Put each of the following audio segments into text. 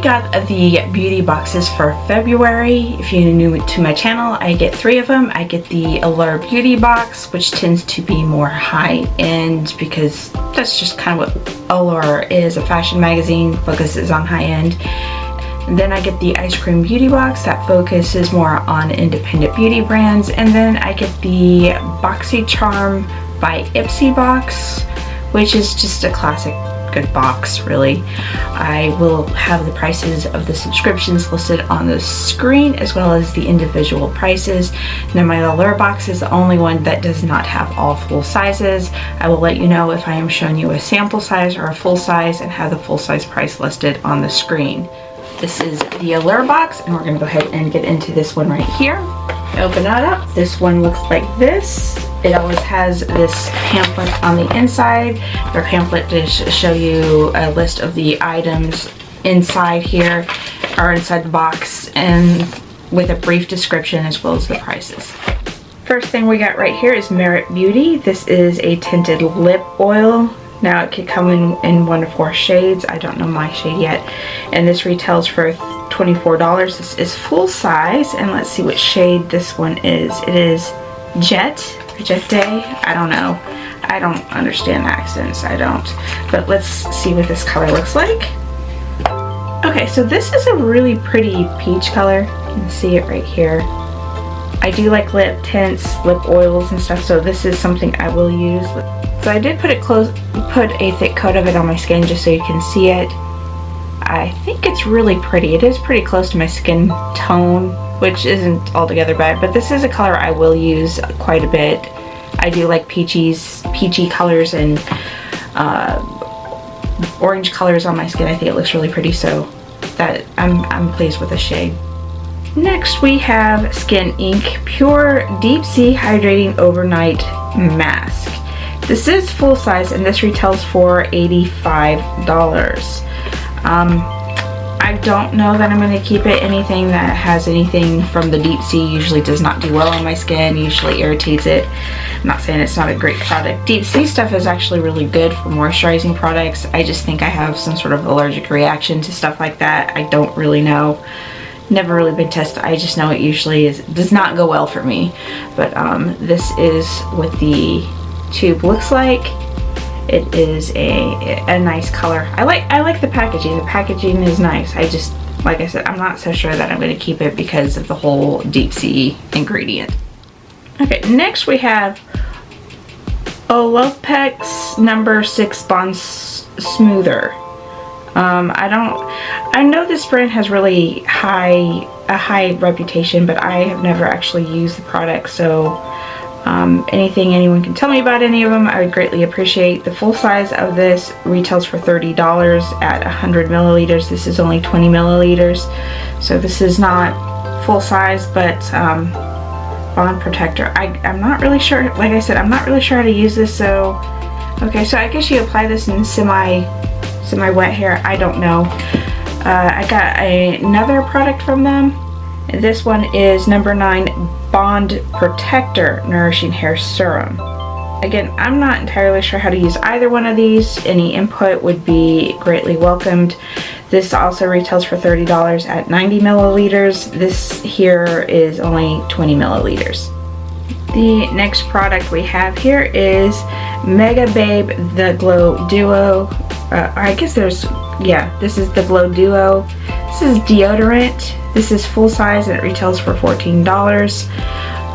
got the beauty boxes for February. If you're new to my channel, I get 3 of them. I get the Allure Beauty Box, which tends to be more high-end because that's just kind of what Allure is. A fashion magazine, focuses on high-end. And then I get the Eyescream Beauty Box that focuses more on independent beauty brands. And then I get the Boxy Charm by Ipsy box, which is just a classic good box, really. I will have the prices of the subscriptions listed on the screen as well as the individual prices. Now my Allure box is the only one that does not have all full sizes. I will let you know if I am showing you a sample size or a full size and have the full size price listed on the screen. This is the Allure box, and we're going to go ahead and get into this one right here. Open it up. This one looks like this. It always has this pamphlet on the inside. Their pamphlet to show you a list of the items inside here, or inside the box, and with a brief description as well as the prices. First thing we got right here is Merit Beauty. This is a tinted lip oil. Now it could come in 1 to 4 shades. I don't know my shade yet. And this retails for $24. This is full size, and let's see what shade this one is. It is Jet Day. I don't know. I don't understand accents. I don't. But let's see what this color looks like. Okay, so this is a really pretty peach color. You can see it right here. I do like lip tints, lip oils and stuff, so this is something I will use. So I did put a thick coat of it on my skin just so you can see it. I think it's really pretty. It is pretty close to my skin tone, which isn't altogether bad, but this is a color I will use quite a bit. I do like peachy colors and orange colors on my skin. I think it looks really pretty, so that I'm pleased with the shade. Next we have Skin Inc. Pure Deep Sea Hydrating Overnight Mask. This is full size, and this retails for $85. I don't know that I'm going to keep it. Anything that has anything from the deep sea usually does not do well on my skin, usually irritates it. I'm not saying it's not a great product. Deep sea stuff is actually really good for moisturizing products. I just think I have some sort of allergic reaction to stuff like that. I don't really know. Never really been tested. I just know it usually does not go well for me. But this is what the tube looks like. It is a nice color. I like the packaging. The packaging is nice. I just, like I said, I'm not so sure that I'm going to keep it because of the whole deep sea ingredient. Okay, next we have Olaplex number 6 Bond Smoother. I know this brand has really a high reputation, but I have never actually used the product, so anything anyone can tell me about any of them, I would greatly appreciate. The full size of this retails for $30 at 100 milliliters. This is only 20 milliliters, so this is not full size, but bond protector. I'm not really sure, like I said, I'm not really sure how to use this, so okay, so I guess you apply this in semi-wet hair. I don't know. I got another product from them. This one is number 9 Bond Protector Nourishing Hair Serum. Again, I'm not entirely sure how to use either one of these. Any input would be greatly welcomed. This also retails for $30 at 90 milliliters. This here is only 20 milliliters. The next product we have here is Mega Babe The Glow Duo. I guess this is the Glow Duo. This is deodorant. This is full size and it retails for $14.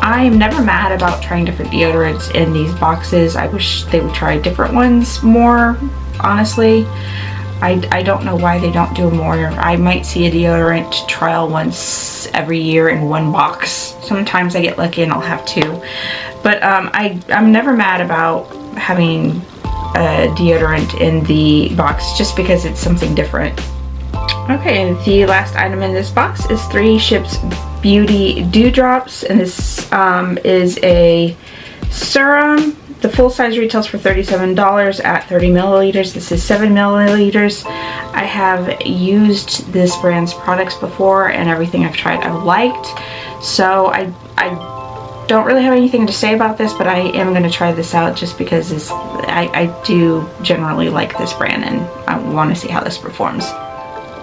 I am never mad about trying different deodorants in these boxes. I wish they would try different ones more, honestly. I don't know why they don't do more. I might see a deodorant trial once every year in one box. Sometimes I get lucky and I'll have 2. But I'm never mad about having a deodorant in the box just because it's something different. Okay, and the last item in this box is 3 Ships Beauty Dewdrops, and this is a serum. The full size retails for $37 at 30 milliliters. This is 7 milliliters. I have used this brand's products before, and everything I've tried I've liked. So I don't really have anything to say about this, but I am going to try this out just because I do generally like this brand and I want to see how this performs.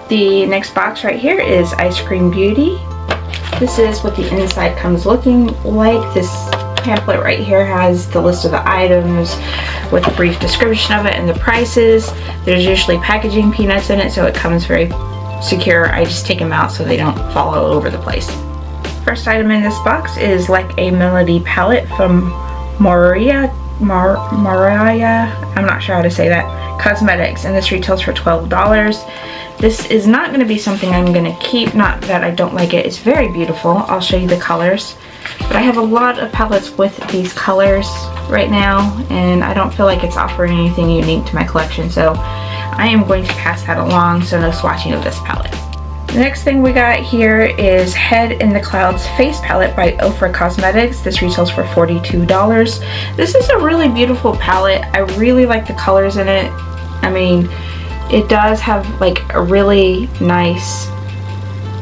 The next box right here is Eyescream Beauty. This is what the inside comes looking like. This pamphlet right here has the list of the items with a brief description of it and the prices. There's usually packaging peanuts in it, so it comes very secure. I just take them out so they don't fall all over the place. First item in this box is Like a Melody palette from Mariah, I'm not sure how to say that, Cosmetics, and this retails for $12. This is not going to be something I'm going to keep, not that I don't like it. It's very beautiful. I'll show you the colors. But I have a lot of palettes with these colors right now, and I don't feel like it's offering anything unique to my collection, so I am going to pass that along, so no swatching of this palette. The next thing we got here is Head in the Clouds Face Palette by Ofra Cosmetics. This retails for $42. This is a really beautiful palette. I really like the colors in it. I mean, it does have like a really nice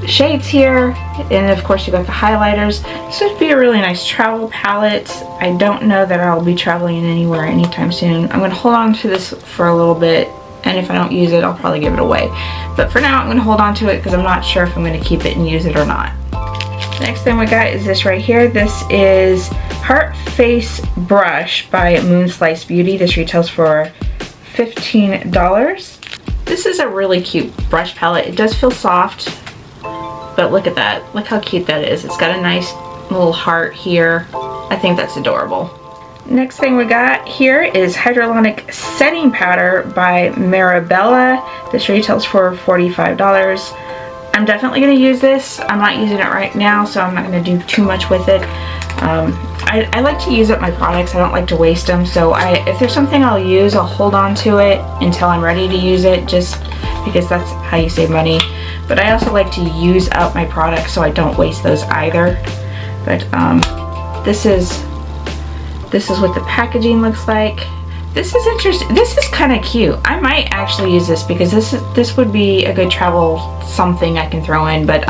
shades here, and of course you got the highlighters. This would be a really nice travel palette. I don't know that I'll be traveling anywhere anytime soon. I'm going to hold on to this for a little bit, and if I don't use it, I'll probably give it away. But for now, I'm going to hold on to it because I'm not sure if I'm going to keep it and use it or not. Next thing we got is this right here. This is Heart Face Brush by Moonslice Beauty. This retails for $15. This is a really cute brush palette. It does feel soft, but look at that. Look how cute that is. It's got a nice little heart here. I think that's adorable. Next thing we got here is Hyaluronic Setting Powder by Marabella. This retails for $45. I'm definitely going to use this. I'm not using it right now, so I'm not going to do too much with it. I like to use up my products. I don't like to waste them, so if there's something I'll use, I'll hold on to it until I'm ready to use it, just because that's how you save money. But I also like to use up my products so I don't waste those either. But this is what the packaging looks like. This is interesting. This is kind of cute. I might actually use this because this would be a good travel something I can throw in. But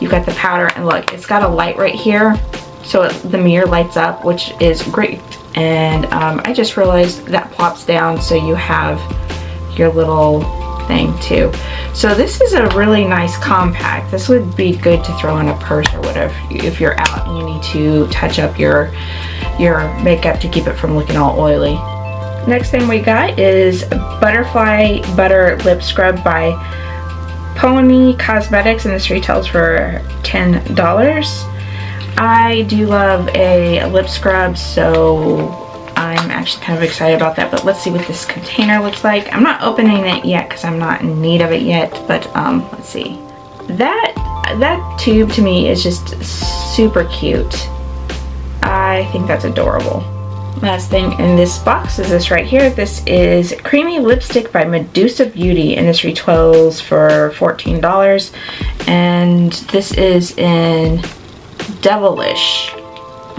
you've got the powder, and look, it's got a light right here, so the mirror lights up, which is great. And I just realized that plops down, so you have your little thing too. So this is a really nice compact. This would be good to throw in a purse or whatever if you're out and you need to touch up your makeup to keep it from looking all oily. Next thing we got is Butterfly Butter Lip Scrub by Pony Cosmetics, and this retails for $10. I do love a lip scrub, so I'm actually kind of excited about that, but let's see what this container looks like. I'm not opening it yet because I'm not in need of it yet, but let's see. That tube to me is just super cute. I think that's adorable. Last thing in this box is this right here. This is Creamy Lipstick by Medusa Beauty, and this retails for $14. And this is in Devilish.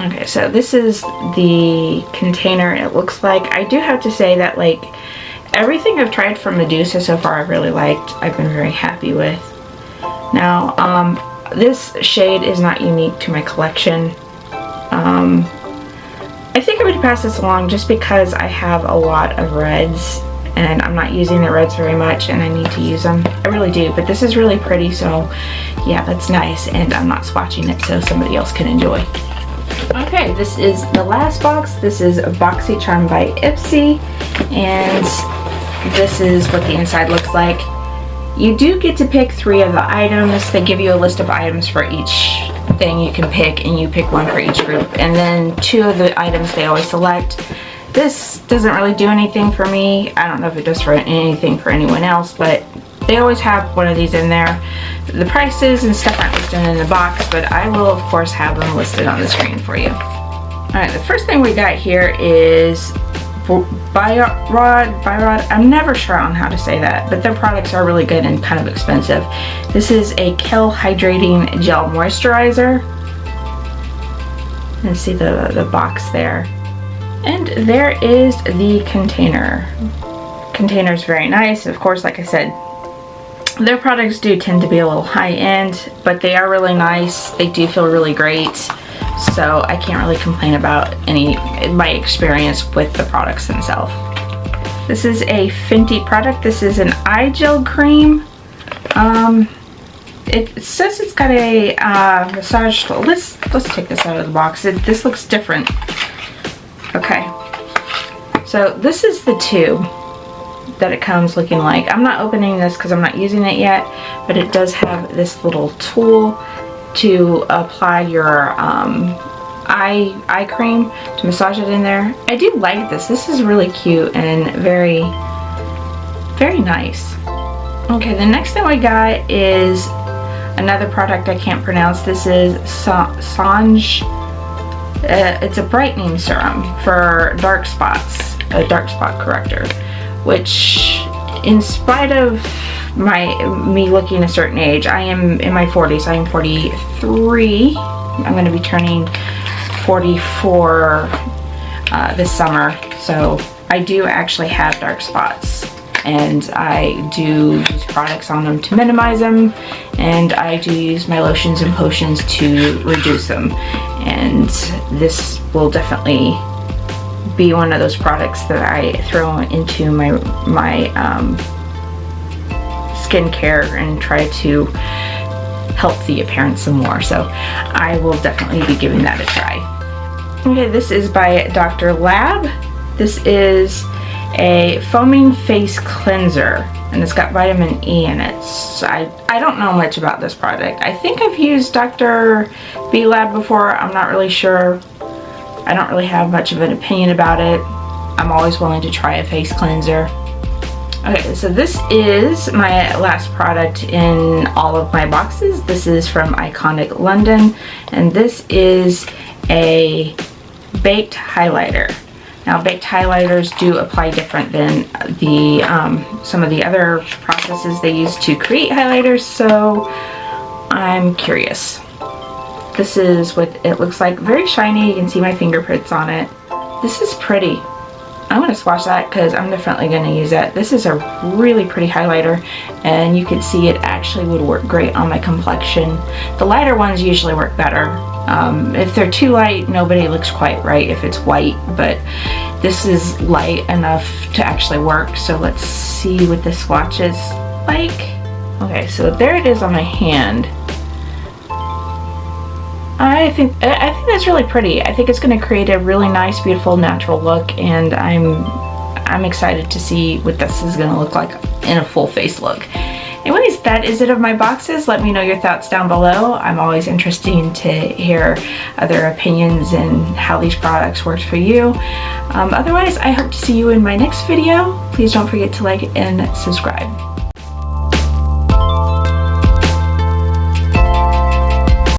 Okay, so this is the container it looks like. I do have to say that, like, everything I've tried from Medusa so far I've really liked. I've been very happy with. Now, this shade is not unique to my collection. I think I'm going to pass this along just because I have a lot of reds and I'm not using the reds very much and I need to use them. I really do, but this is really pretty, so yeah, that's nice, and I'm not swatching it so somebody else can enjoy. Okay, this is the last box. This is Boxy Charm by Ipsy, and this is what the inside looks like. You do get to pick 3 of the items. They give you a list of items for each thing you can pick, and you pick 1 for each group, and then 2 of the items they always select. This doesn't really do anything for me. I don't know if it does for anything for anyone else, but they always have one of these in there. The prices and stuff aren't listed in the box, but I will of course have them listed on the screen for you. Alright, the first thing we got here is Biorod. I'm never sure on how to say that, but their products are really good and kind of expensive. This is a Kale Hydrating Gel Moisturizer. You can see the box there. And there is the container. Container is very nice. Of course, like I said, their products do tend to be a little high-end, but they are really nice. They do feel really great, so I can't really complain about my experience with the products themselves. This is a Fenty product. This is an eye gel cream. It says it's got a massage tool. Let's take this out of the box. This looks different. Okay. So this is the tube that it comes looking like. I'm not opening this because I'm not using it yet, but it does have this little tool to apply your eye cream, to massage it in there. I do like this. This is really cute and very, very nice. Okay, the next thing we got is another product I can't pronounce. This is Sange. It's a brightening serum for dark spots, a dark spot corrector, which, in spite of me looking a certain age, I am in my 40s. I am 43. I'm going to be turning 44 this summer, so I do actually have dark spots, and I do use products on them to minimize them, and I do use my lotions and potions to reduce them, and this will definitely be one of those products that I throw into my skincare and try to help the appearance some more, so I will definitely be giving that a try. Okay, this is by Dr. Lab. This is a foaming face cleanser, and it's got vitamin E in it. So I don't know much about this product. I think I've used Dr. B Lab before. I'm not really sure. I don't really have much of an opinion about it. I'm always willing to try a face cleanser. Okay, so this is my last product in all of my boxes. This is from Iconic London, and this is a baked highlighter. Now, baked highlighters do apply different than the some of the other processes they use to create highlighters, so I'm curious. This is what it looks like. Very shiny. You can see my fingerprints on it. This is pretty. I'm going to swatch that because I'm definitely going to use that. This is a really pretty highlighter, and you can see it actually would work great on my complexion. The lighter ones usually work better. If they're too light, nobody looks quite right if it's white, but this is light enough to actually work. So let's see what the swatch is like. Okay, so there it is on my hand. I think that's really pretty. I think it's going to create a really nice, beautiful, natural look, and I'm excited to see what this is going to look like in a full face look. Anyways, that is it of my boxes. Let me know your thoughts down below. I'm always interested to hear other opinions and how these products work for you. Otherwise, I hope to see you in my next video. Please don't forget to like and subscribe.